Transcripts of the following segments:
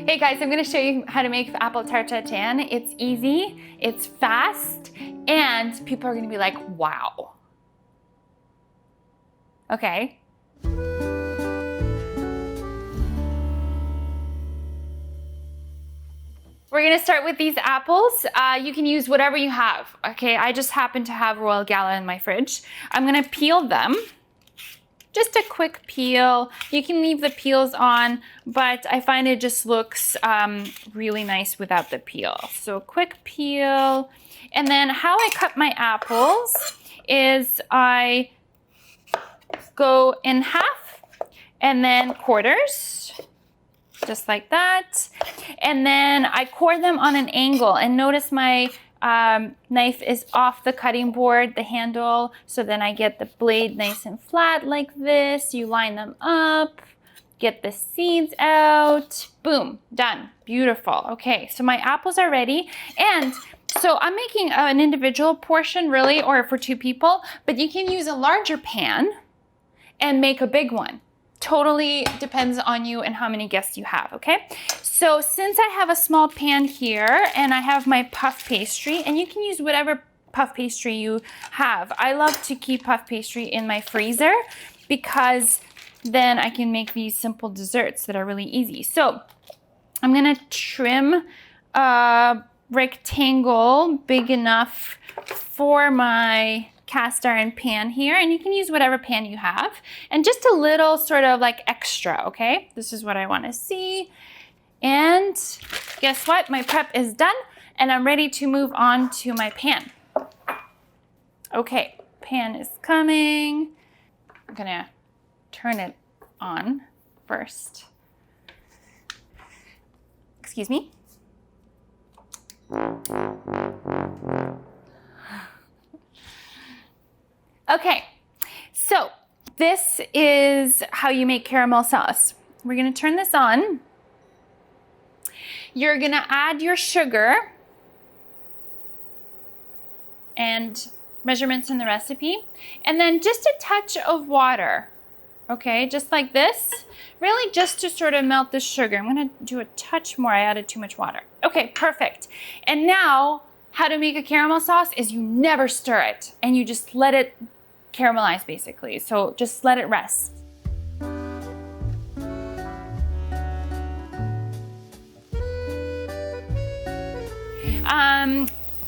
Hey guys, I'm gonna show you how to make apple tarte tatin. It's easy, it's fast, and people are gonna be like, wow. Okay. We're gonna start with these apples. You can use whatever you have, okay? I just happen to have Royal Gala in my fridge. I'm gonna peel them. Just a quick peel. You can leave the peels on, but I find it just looks really nice without the peel. So quick peel. And then how I cut my apples is I go in half and then quarters, just like that. And then I core them on an angle, and notice my knife is off the cutting board, the handle, so then I get the blade nice and flat like this. You line them up, get the seeds out, boom, done, beautiful. Okay, so my apples are ready, and so I'm making an individual portion really, or for two people, but you can use a larger pan and make a big one. Totally depends on you and how many guests you have, okay? So since I have a small pan here and I have my puff pastry, and you can use whatever puff pastry you have. I love to keep puff pastry in my freezer because then I can make these simple desserts that are really easy. So I'm gonna trim a rectangle big enough for my cast iron pan here, and you can use whatever pan you have, and just a little sort of like extra, okay? This is what I want to see. And guess what? My prep is done, and I'm ready to move on to my pan. Okay, pan is coming. I'm gonna turn it on first. Excuse me. Okay, so this is how you make caramel sauce. We're gonna turn this on. You're gonna add your sugar and measurements in the recipe, and then just a touch of water, okay, just like this, really just to sort of melt the sugar. I'm gonna do a touch more, I added too much water. Okay, perfect. And now, how to make a caramel sauce is you never stir it, and you just let it caramelize basically. So just let it rest.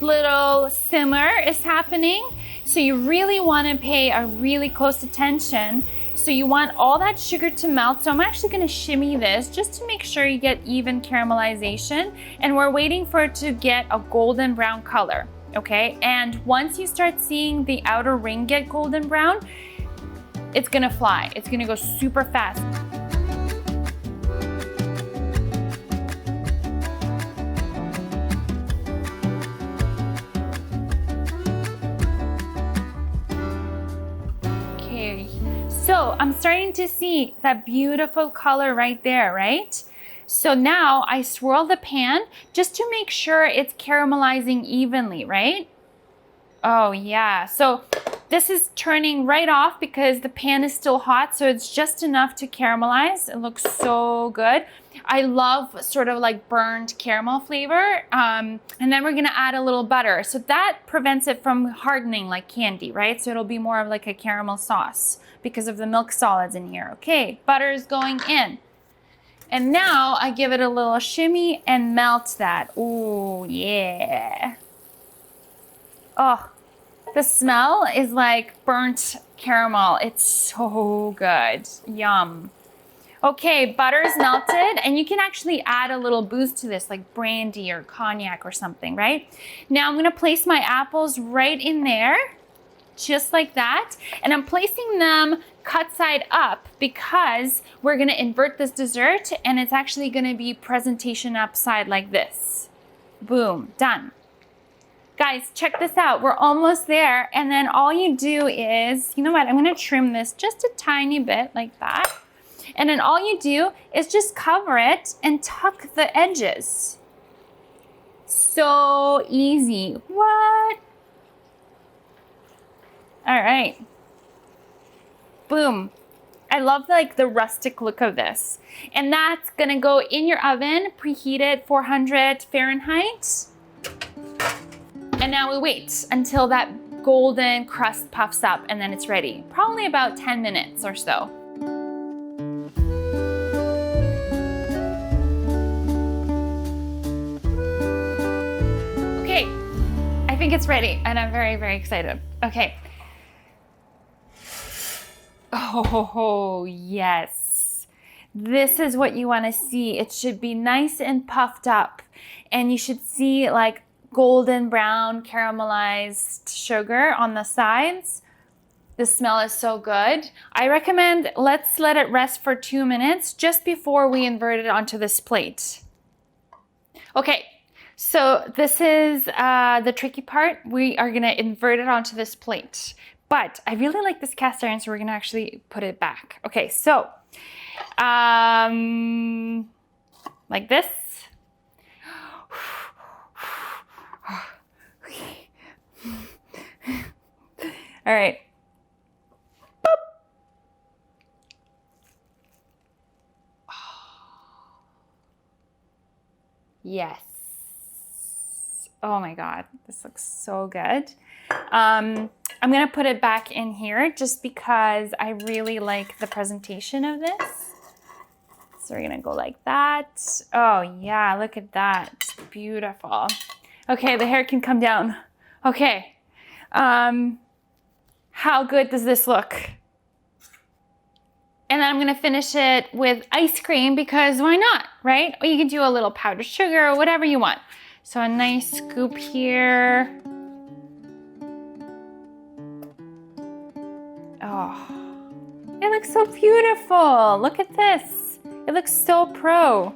Little simmer is happening. So you really want to pay a really close attention. So you want all that sugar to melt. So I'm actually going to shimmy this just to make sure you get even caramelization. And we're waiting for it to get a golden brown color. Okay, and once you start seeing the outer ring get golden brown, it's gonna fly. It's gonna go super fast. Okay, so I'm starting to see that beautiful color right there, right? So now I swirl the pan just to make sure it's caramelizing evenly, right? Oh yeah, so this is turning right off because the pan is still hot, so it's just enough to caramelize. It looks so good. I love sort of like burned caramel flavor. And then we're gonna add a little butter. So that prevents it from hardening like candy, right? So it'll be more of like a caramel sauce because of the milk solids in here. Okay, butter is going in. And now I give it a little shimmy and melt that. Oh, yeah. Oh, the smell is like burnt caramel. It's so good. Yum. Okay, butter's melted, and you can actually add a little boost to this, like brandy or cognac or something, right? Now I'm gonna place my apples right in there, just like that. And I'm placing them cut side up because we're gonna invert this dessert, and it's actually gonna be presentation upside like this. Boom, done. Guys, check this out. We're almost there, and then all you do is, you know what, I'm gonna trim this just a tiny bit like that. And then all you do is just cover it and tuck the edges. So easy. What? All right. Boom. I love like the rustic look of this. And that's gonna go in your oven, preheated 400 Fahrenheit. And now we wait until that golden crust puffs up and then it's ready. Probably about 10 minutes or so. Okay, I think it's ready and I'm very, very excited. Okay. Oh, yes. This is what you want to see. It should be nice and puffed up and you should see like golden brown caramelized sugar on the sides. The smell is so good. I recommend let's let it rest for 2 minutes just before we invert it onto this plate. Okay, so this is the tricky part. We are gonna invert it onto this plate. But I really like this cast iron, so we're gonna actually put it back. Okay, so like this. All right. Boop. Yes. Oh my God, this looks so good. I'm gonna put it back in here just because I really like the presentation of this. So we're gonna go like that. Oh yeah, look at that, it's beautiful. Okay, the hair can come down. Okay, how good does this look? And then I'm gonna finish it with ice cream because why not, right? Or you can do a little powdered sugar or whatever you want. So a nice scoop here. Oh, it looks so beautiful. Look at this. It looks so pro.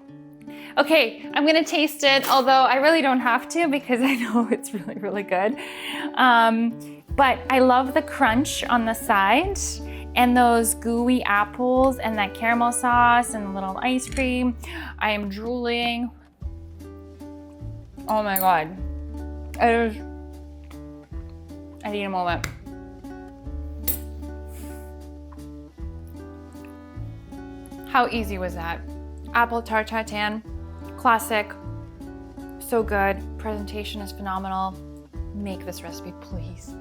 Okay, I'm gonna taste it, although I really don't have to because I know it's really, really good. But I love the crunch on the side and those gooey apples and that caramel sauce and a little ice cream. I am drooling. Oh my God. I need a moment. How easy was that? Apple Tarte Tatin, classic, so good. Presentation is phenomenal. Make this recipe, please.